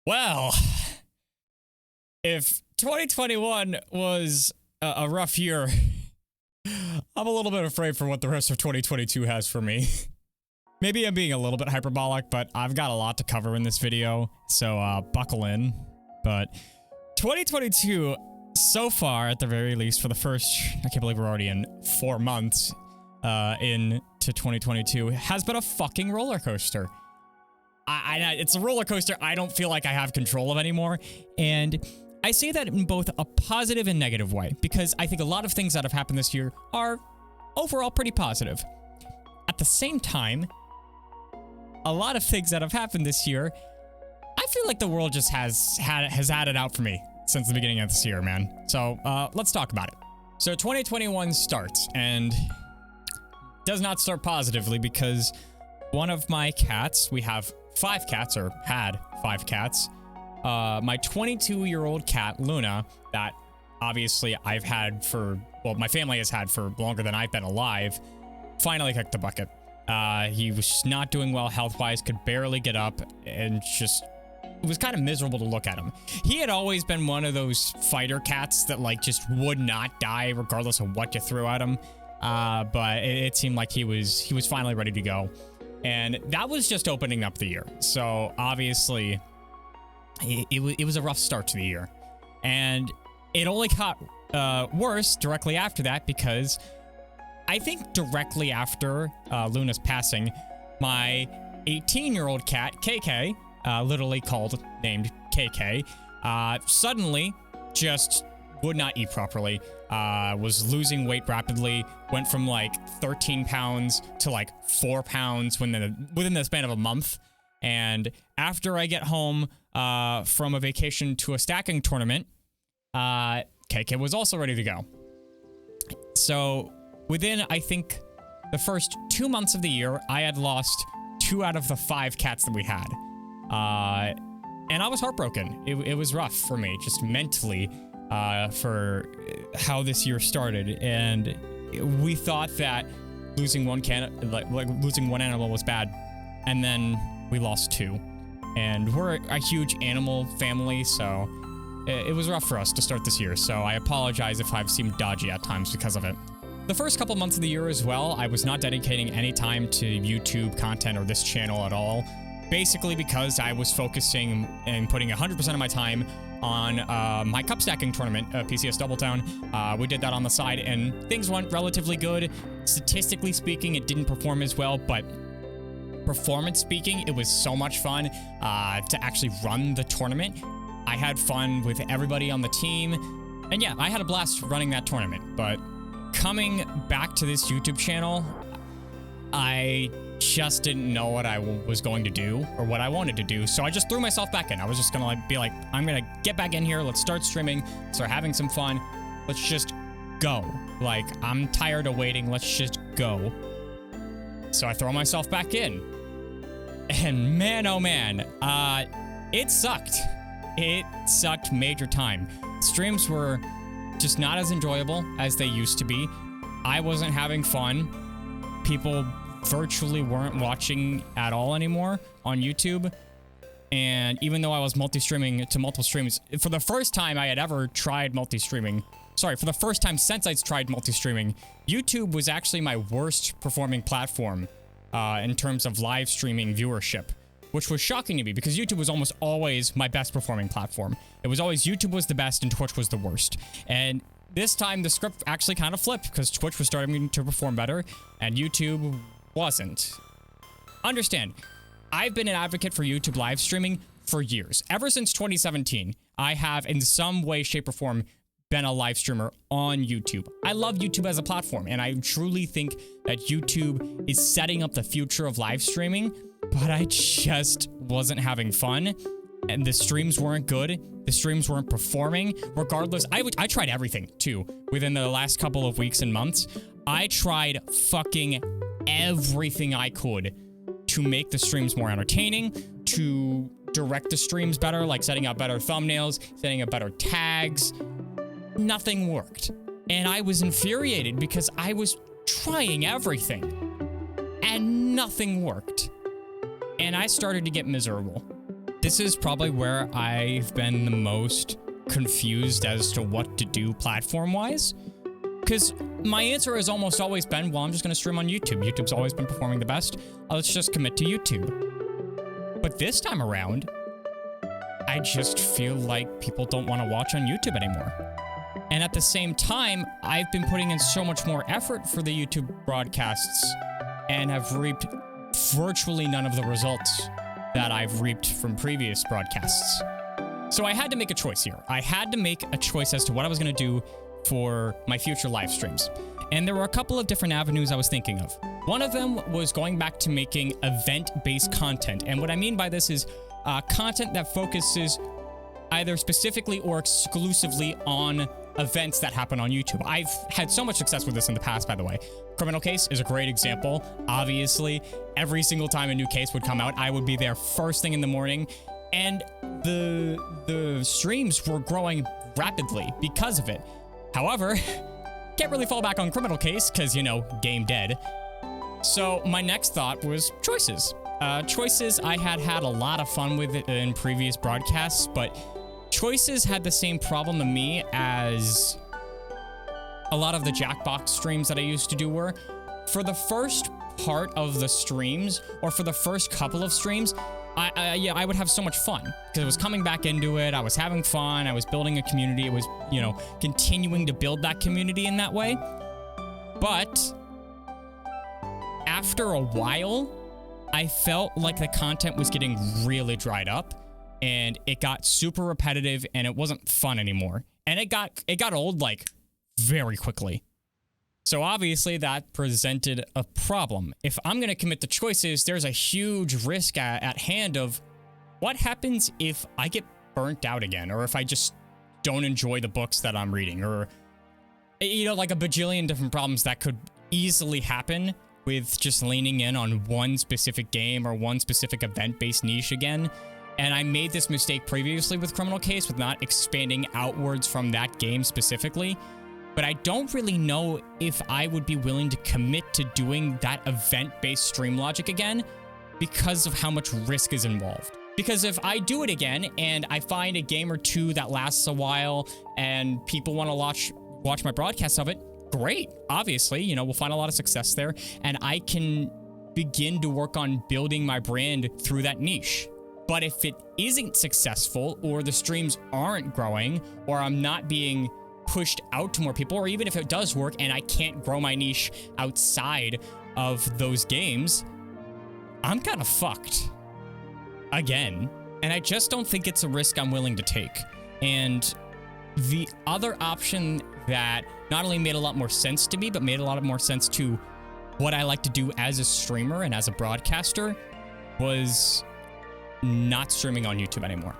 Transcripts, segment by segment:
Well, if 2021 was a rough year, I'm a little bit afraid for what the rest of 2022 has for me. Maybe I'm being a little bit hyperbolic, but I've got a lot to cover in this video, so buckle in. But 2022, so far, at the very least, for the first, I can't believe we're already in 4 months into 2022, has been a fucking roller coaster. It's a roller coaster I don't feel like I have control of anymore, and I say that in both a positive and negative way, because I think a lot of things that have happened this year are overall pretty positive. At the same time, a lot of things that have happened this year, I feel like the world just has had it out for me since the beginning of this year, man. So let's talk about it. So 2021 starts, and does not start positively because one of my cats, we have 5 cats, or had 5 cats. My 22-year-old cat, Luna, that obviously I've had for, well, my family has had for longer than I've been alive, finally kicked the bucket. He was not doing well health-wise, could barely get up, and just, it was kind of miserable to look at him. He had always been one of those fighter cats that, like, just would not die regardless of what you threw at him. But it seemed like he was finally ready to go. And that was just opening up the year. So obviously, it was a rough start to the year. And it only got worse directly after that, because I think directly after Luna's passing, my 18-year-old cat, KK, literally named KK, suddenly just would not eat properly, was losing weight rapidly, went from like 13 pounds to like 4 pounds within the span of a month. And after I get home from a vacation to a stacking tournament, KK was also ready to go. So within, I think, the first 2 months of the year, I had lost 2 out of the 5 cats that we had. And I was heartbroken. It was rough for me, just mentally, for how this year started. And we thought that losing one losing one animal was bad, and then we lost 2. And we're a huge animal family, so it was rough for us to start this year. So I apologize if I've seemed dodgy at times because of it. The first couple months of the year as well, I was not dedicating any time to YouTube content or this channel at all. Basically because I was focusing and putting 100% of my time on my cup stacking tournament, PCS Doubletown. We did that on the side, and things went relatively good. Statistically speaking, it didn't perform as well, but performance speaking, it was so much fun to actually run the tournament. I had fun with everybody on the team, and yeah, I had a blast running that tournament. But coming back to this YouTube channel, I just didn't know what I was going to do or what I wanted to do, so I just threw myself back in. I was just gonna be like, I'm gonna get back in here, let's start streaming, start having some fun, let's just go. Like, I'm tired of waiting, let's just go. So I throw myself back in. And man, oh man, it sucked. It sucked major time. Streams were just not as enjoyable as they used to be. I wasn't having fun. People virtually weren't watching at all anymore on YouTube. And even though I was multi-streaming to multiple streams, for the first time I had ever tried multi-streaming, for the first time since I'd tried multi-streaming, YouTube was actually my worst performing platform in terms of live streaming viewership, which was shocking to me because YouTube was almost always my best performing platform. It was always YouTube was the best and Twitch was the worst. And this time the script actually kind of flipped because Twitch was starting to perform better and YouTube wasn't. Understand, I've been an advocate for YouTube live streaming for years. Ever since 2017, I have in some way, shape, or form been a live streamer on YouTube. I love YouTube as a platform, and I truly think that YouTube is setting up the future of live streaming, but I just wasn't having fun, and the streams weren't good. The streams weren't performing. Regardless, I tried everything, too, within the last couple of weeks and months. I tried fucking everything I could to make the streams more entertaining, to direct the streams better, like setting up better thumbnails, setting up better tags. Nothing worked. And I was infuriated because I was trying everything and nothing worked. And I started to get miserable. This is probably where I've been the most confused as to what to do platform-wise. Because my answer has almost always been, well, I'm just going to stream on YouTube. YouTube's always been performing the best. Let's just commit to YouTube. But this time around, I just feel like people don't want to watch on YouTube anymore. And at the same time, I've been putting in so much more effort for the YouTube broadcasts and have reaped virtually none of the results that I've reaped from previous broadcasts. So I had to make a choice here. I had to make a choice as to what I was going to do for my future live streams. And there were a couple of different avenues I was thinking of. One of them was going back to making event-based content. And what I mean by this is content that focuses either specifically or exclusively on events that happen on YouTube. I've had so much success with this in the past, by the way. Criminal Case is a great example. Obviously, every single time a new case would come out, I would be there first thing in the morning, and the streams were growing rapidly because of it. However, can't really fall back on Criminal Case because, you know, game dead. So my next thought was choices. Choices I had a lot of fun with it in previous broadcasts, but Choices had the same problem to me as a lot of the Jackbox streams that I used to do were. For the first part of the streams, or for the first couple of streams, I would have so much fun because I was coming back into it. I was having fun. I was building a community. It was, you know, continuing to build that community in that way. But after a while, I felt like the content was getting really dried up and it got super repetitive and it wasn't fun anymore. And it got old like very quickly. So obviously that presented a problem. If I'm going to commit to Choices, there's a huge risk at hand of what happens if I get burnt out again, or if I just don't enjoy the books that I'm reading, or, you know, like a bajillion different problems that could easily happen with just leaning in on one specific game or one specific event-based niche again. And I made this mistake previously with Criminal Case with not expanding outwards from that game specifically. But I don't really know if I would be willing to commit to doing that event-based stream logic again because of how much risk is involved. Because if I do it again and I find a game or two that lasts a while and people want to watch my broadcast of it, great. Obviously, you know, we'll find a lot of success there and I can begin to work on building my brand through that niche. But if it isn't successful, or the streams aren't growing, or I'm not being pushed out to more people, or even if it does work and I can't grow my niche outside of those games, I'm kind of fucked again. And I just don't think it's a risk I'm willing to take. And the other option that not only made a lot more sense to me, but made a lot more sense to what I like to do as a streamer and as a broadcaster was not streaming on YouTube anymore.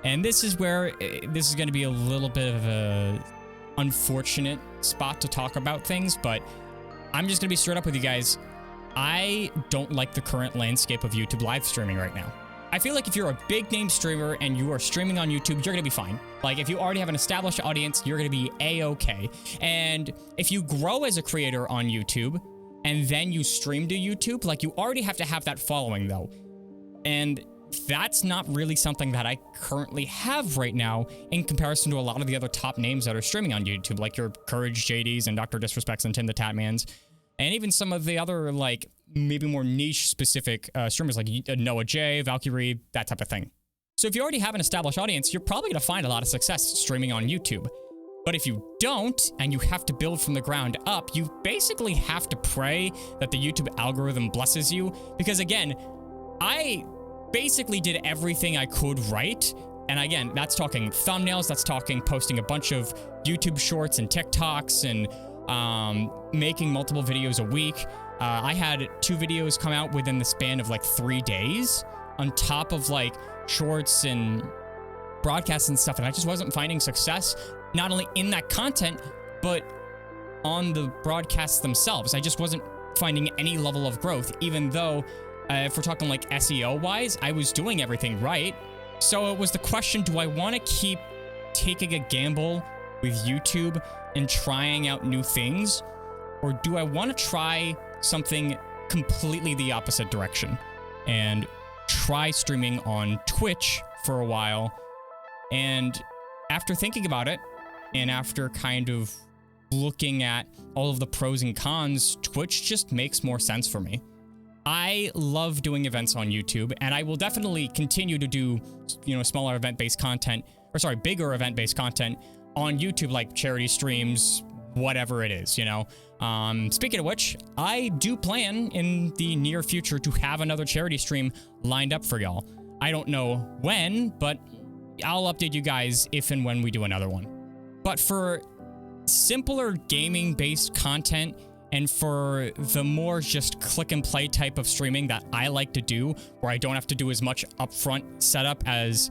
And this is where this is going to be a little bit of a unfortunate spot to talk about things, but I'm just going to be straight up with you guys. I don't like the current landscape of YouTube live streaming right now. I feel like if you're a big name streamer and you are streaming on YouTube, you're going to be fine. Like if you already have an established audience, you're going to be a-okay. And if you grow as a creator on YouTube and then you stream to YouTube, like you already have to have that following though. And that's not really something that I currently have right now in comparison to a lot of the other top names that are streaming on YouTube, like your Courage JDs and Dr. Disrespects and Tim the Tatmans, and even some of the other, like, maybe more niche-specific streamers like Noah J, Valkyrie, that type of thing. So if you already have an established audience, you're probably going to find a lot of success streaming on YouTube. But if you don't, and you have to build from the ground up, you basically have to pray that the YouTube algorithm blesses you, because again, I basically did everything I could right. And again, that's talking thumbnails, that's talking posting a bunch of YouTube shorts and TikToks and making multiple videos a week. I had 2 videos come out within the span of like 3 days on top of like shorts and broadcasts and stuff. And I just wasn't finding success, not only in that content, but on the broadcasts themselves. I just wasn't finding any level of growth, even though if we're talking like SEO wise, I was doing everything right. So it was the question, do I want to keep taking a gamble with YouTube and trying out new things? Or do I want to try something completely the opposite direction and try streaming on Twitch for a while. And after thinking about it, and after kind of looking at all of the pros and cons, Twitch just makes more sense for me. I love doing events on YouTube, and I will definitely continue to do, smaller event-based content, bigger event-based content on YouTube, like charity streams, whatever it is, Speaking of which, I do plan in the near future to have another charity stream lined up for y'all. I don't know when, but I'll update you guys if and when we do another one. But for simpler gaming-based content, and for the more just click and play type of streaming that I like to do, where I don't have to do as much upfront setup as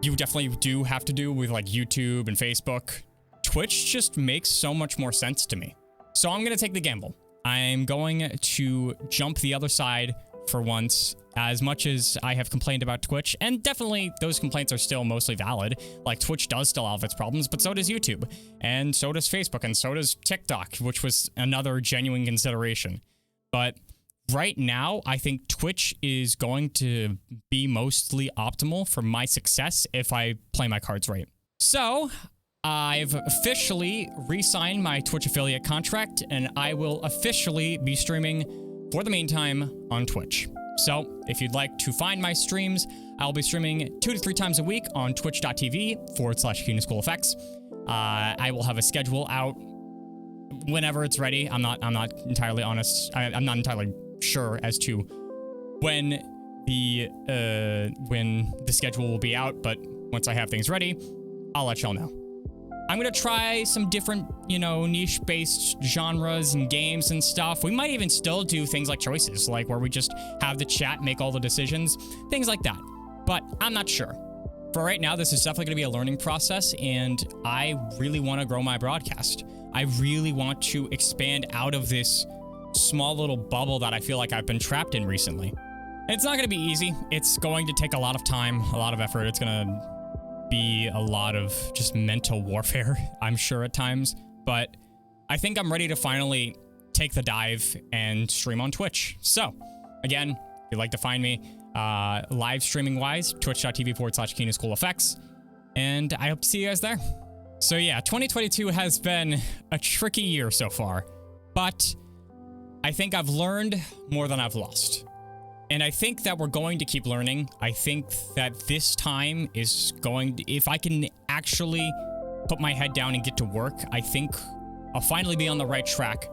you definitely do have to do with like YouTube and Facebook, Twitch just makes so much more sense to me. So I'm going to take the gamble. I'm going to jump the other side for once. As much as I have complained about Twitch, and definitely those complaints are still mostly valid, like Twitch does still have its problems, but so does YouTube, and so does Facebook, and so does TikTok, which was another genuine consideration. But right now, I think Twitch is going to be mostly optimal for my success if I play my cards right. So I've officially re-signed my Twitch affiliate contract, and I will officially be streaming, for the meantime, on Twitch. So if you'd like to find my streams, I'll be streaming 2 to 3 times a week on twitch.tv/KianSchoolFX. I will have a schedule out whenever it's ready. I'm not entirely honest. I'm not entirely sure as to when the schedule will be out, but once I have things ready, I'll let y'all know. I'm going to try some different, niche-based genres and games and stuff. We might even still do things like choices, like where we just have the chat make all the decisions, things like that. But I'm not sure. For right now, this is definitely going to be a learning process, and I really want to grow my broadcast. I really want to expand out of this small little bubble that I feel like I've been trapped in recently. And it's not going to be easy. It's going to take a lot of time, a lot of effort. It's going to be a lot of just mental warfare, I'm sure at times, but I think I'm ready to finally take the dive and stream on Twitch. So again, if you'd like to find me live streaming wise, twitch.tv/KianSchoolFX, and I hope to see you guys there. So yeah, 2022 has been a tricky year so far, but I think I've learned more than I've lost. And I think that we're going to keep learning. I think that this time is going to, if I can actually put my head down and get to work, I think I'll finally be on the right track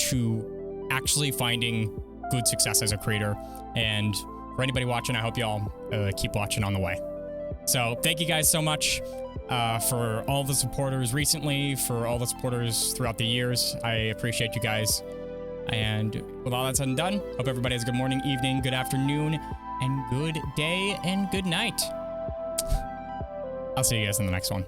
to actually finding good success as a creator. And for anybody watching, I hope y'all keep watching on the way. So thank you guys so much for all the supporters recently, for all the supporters throughout the years. I appreciate you guys. And with all that said and done, hope everybody has a good morning, evening, good afternoon, and good day, and good night. I'll see you guys in the next one.